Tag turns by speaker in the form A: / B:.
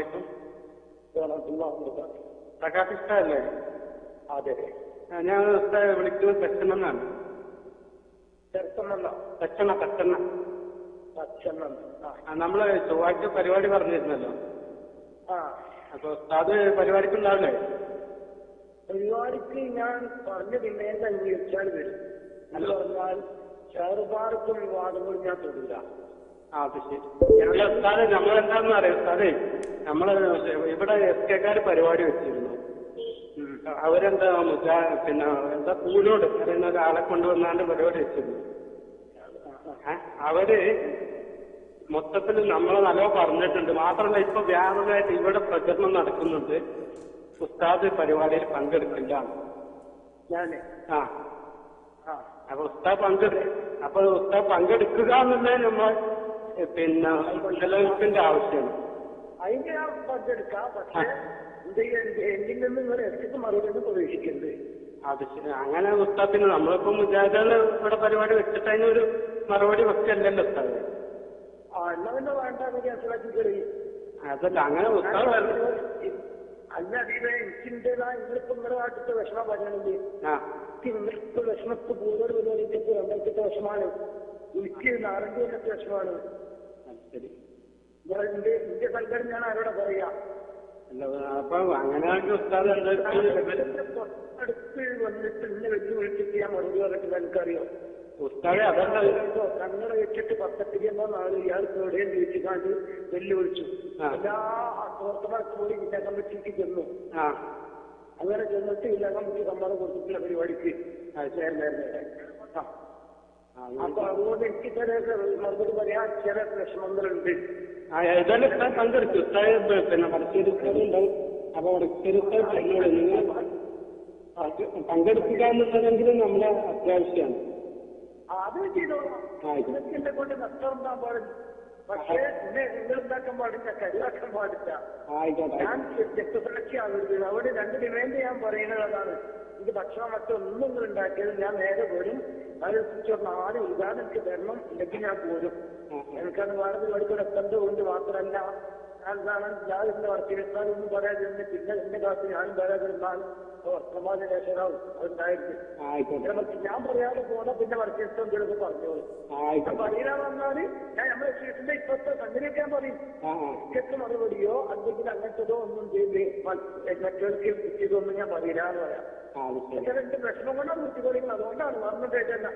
A: അലൈക്കും. പ്രകാശ് ഉസ്താദല്ലേ?
B: അതെ.
A: ഞാൻ ഉസ്താദ് വിളിക്കുന്നത് പെട്ടെന്നാണ്. നമ്മള് ചൊവ്വാഴ്ച പരിപാടി പറഞ്ഞിരുന്നല്ലോ. അപ്പൊ ഉസ്താദ് പരിപാടിക്കുണ്ടാവില്ലേ?
B: പരിപാടിക്ക് ഞാൻ പറഞ്ഞതിന്റെ അംഗീകരിച്ചാൽ വരും. എന്ന് പറഞ്ഞാൽ ചെറുപാർക്കും വിവാദങ്ങളും ഞാൻ തൊടില്ല.
A: അത് ശരി. ഉസ്താദ് നമ്മളെന്താന്ന് അറിയാം ഉസ്താദേ, നമ്മള് ഇവിടെ എസ് കെക്കാര് പരിപാടി വെച്ചിരുന്നു. അവരെന്താ പിന്നെ എന്താ പൂനോട് പറയുന്ന ഒരാളെ കൊണ്ടുവന്നാണ്ട് പരിപാടി വെച്ചിരുന്നു. അവര് മൊത്തത്തിൽ നമ്മളെ നല്ലോ പറഞ്ഞിട്ടുണ്ട്. മാത്രമല്ല ഇപ്പൊ വ്യാപകമായിട്ട് ഇവിടെ പ്രചരണം നടക്കുന്നുണ്ട്, ഉസ്താദ് പരിപാടിയിൽ പങ്കെടുക്കില്ല. അപ്പൊ ഉസ്താദ് പങ്കെടുക്കുക എന്നുള്ളത് നമ്മൾ പിന്നെ നിലനിൽപ്പിന്റെ ആവശ്യമാണ്.
B: അതിന് ഞാൻ പങ്കെടുക്കാം. പക്ഷേ എന്നിൽ നിന്ന് നിങ്ങൾ എത്തിച്ച് മറുപടി പ്രതീക്ഷിക്കരുത്.
A: അത് ശരി. അങ്ങനെ ഉസ്താദിന് നമ്മളിപ്പോ മുജാഹിദുകൾ ഇവിടെ പരിപാടി വെച്ചിട്ട് അതിനൊരു മറുപടി വെക്കല്ലല്ലോ ഉസ്താദ്.
B: എന്നാ പിന്നെ വേണ്ട മനസ്സിലാക്കിക്കളി.
A: അതല്ല അങ്ങനെ ഉസ്താദ്
B: അല്ല അതീവേ എനിക്കിൻ്റെതായ നിങ്ങളിപ്പോ നിങ്ങളുടെ നാട്ടിലത്തെ വിഷമം പറയണമെങ്കിൽ നിങ്ങൾക്ക് വിഷമത്ത് പൂരോട് പരിപാടിക്ക് രണ്ടാഴ്ചത്തെ വിഷമാണ്, എനിക്ക് 4 കൊല്ലത്തെ വിഷമാണ്. എന്റെ സംഘടന ഞാൻ ആരോടെ പറയാ?
A: അപ്പൊ അങ്ങനെയാണെങ്കിൽ ഉസ്താദ്
B: അടുത്ത് വന്നിട്ട് ഇന്നെ വെല്ലുവിളിച്ചിട്ട് ഞാൻ മറുപടി പറഞ്ഞിട്ട് എനിക്കറിയോ?
A: ഉസ്താദെ അതല്ല,
B: കണ്ണട വെച്ചിട്ട് 10 ഇയാൾ എവിടെയും ചോദിച്ചിക്കാണ്ട് വെല്ലുവിളിച്ചു. എല്ലാ പ്രവർത്തകർക്ക് കൂടി ജില്ലാ കമ്മിറ്റിക്ക് ചെന്നു. അങ്ങനെ ചെന്നിട്ട് ജില്ലാ കമ്മിറ്റി സമ്മതം കൊടുത്തിട്ടുള്ള പരിപാടിക്ക് അപ്പൊ അതുകൊണ്ട് എനിക്ക് ചില മറുപടി പറയാൻ ചില വിഷമങ്ങളുണ്ട്.
A: ഏതായാലും പങ്കെടുത്തു ഉസ്താദ് പിന്നെ വടശ്ശേരി ഉസ്താദുണ്ടാവും. അപ്പൊ വടശ്ശേരി ഉസ്താദ് നിങ്ങൾ പങ്കെടുക്കുക എന്നുള്ളതെങ്കിലും നമ്മളെ അത്യാവശ്യമാണ്.
B: അത് ചെയ്തോളാം. ഇതൊക്കെ എന്നെ കൊണ്ട് നഷ്ടം ഉണ്ടാകാൻ പാടില്ല. പക്ഷേ എന്നെ നിങ്ങളുണ്ടാക്കാൻ പാടില്ല, കരുവാക്കാൻ പാടില്ല. ഞാൻ രക്തസാക്ഷിയാകരുത്. അവിടെ 2 ഡിമാൻഡ് ഞാൻ പറയുന്നത് അതാണ്. ഇത് ഭക്ഷണം മറ്റൊന്നും നിങ്ങൾ ഉണ്ടാക്കിയത് ഞാൻ നേരെ വരും. അതനുസരിച്ച് 4 ഉദാഹരണം എനിക്ക് തരണം, ഇല്ലെങ്കിൽ ഞാൻ പോരും. എനിക്കത് വേറെ പരിപാടിക്കൂടെ എത്തേണ്ടത് കൊണ്ട് മാത്രമല്ല, ഞാൻ എന്റെ വർക്കിനെത്താനൊന്നും പറയാതിരുന്ന് പിന്നെ എന്റെ കാലത്ത് ഞാനും പറയാതിരുന്നാൽ വർത്തമാന രക്ഷനാവും. അതുണ്ടായിരുന്നു. ഞാൻ പറയാതെ പോണ പിന്നെ വർക്കിനെത്താൻ ചിലത് പറഞ്ഞോളൂ. പറയാൻ വന്നാല് ഞാൻ നമ്മുടെ സ്റ്റേഷന്റെ ഇപ്പോഴത്തെ സംഘടിക്കാൻ പറയും. ടിക്കറ്റ് മറുപടിയോ അല്ലെങ്കിൽ അങ്ങനത്തതോ ഒന്നും ചെയ്ത് മറ്റവർക്ക് ഇതൊന്നും ഞാൻ പറയില്ലാന്ന് പറയാം. പക്ഷെ എന്റെ വിഷമം കൊണ്ടാണ് കുട്ടികളികൾ, അതുകൊണ്ടാണ് പറഞ്ഞിട്ടേറ്റല്ല.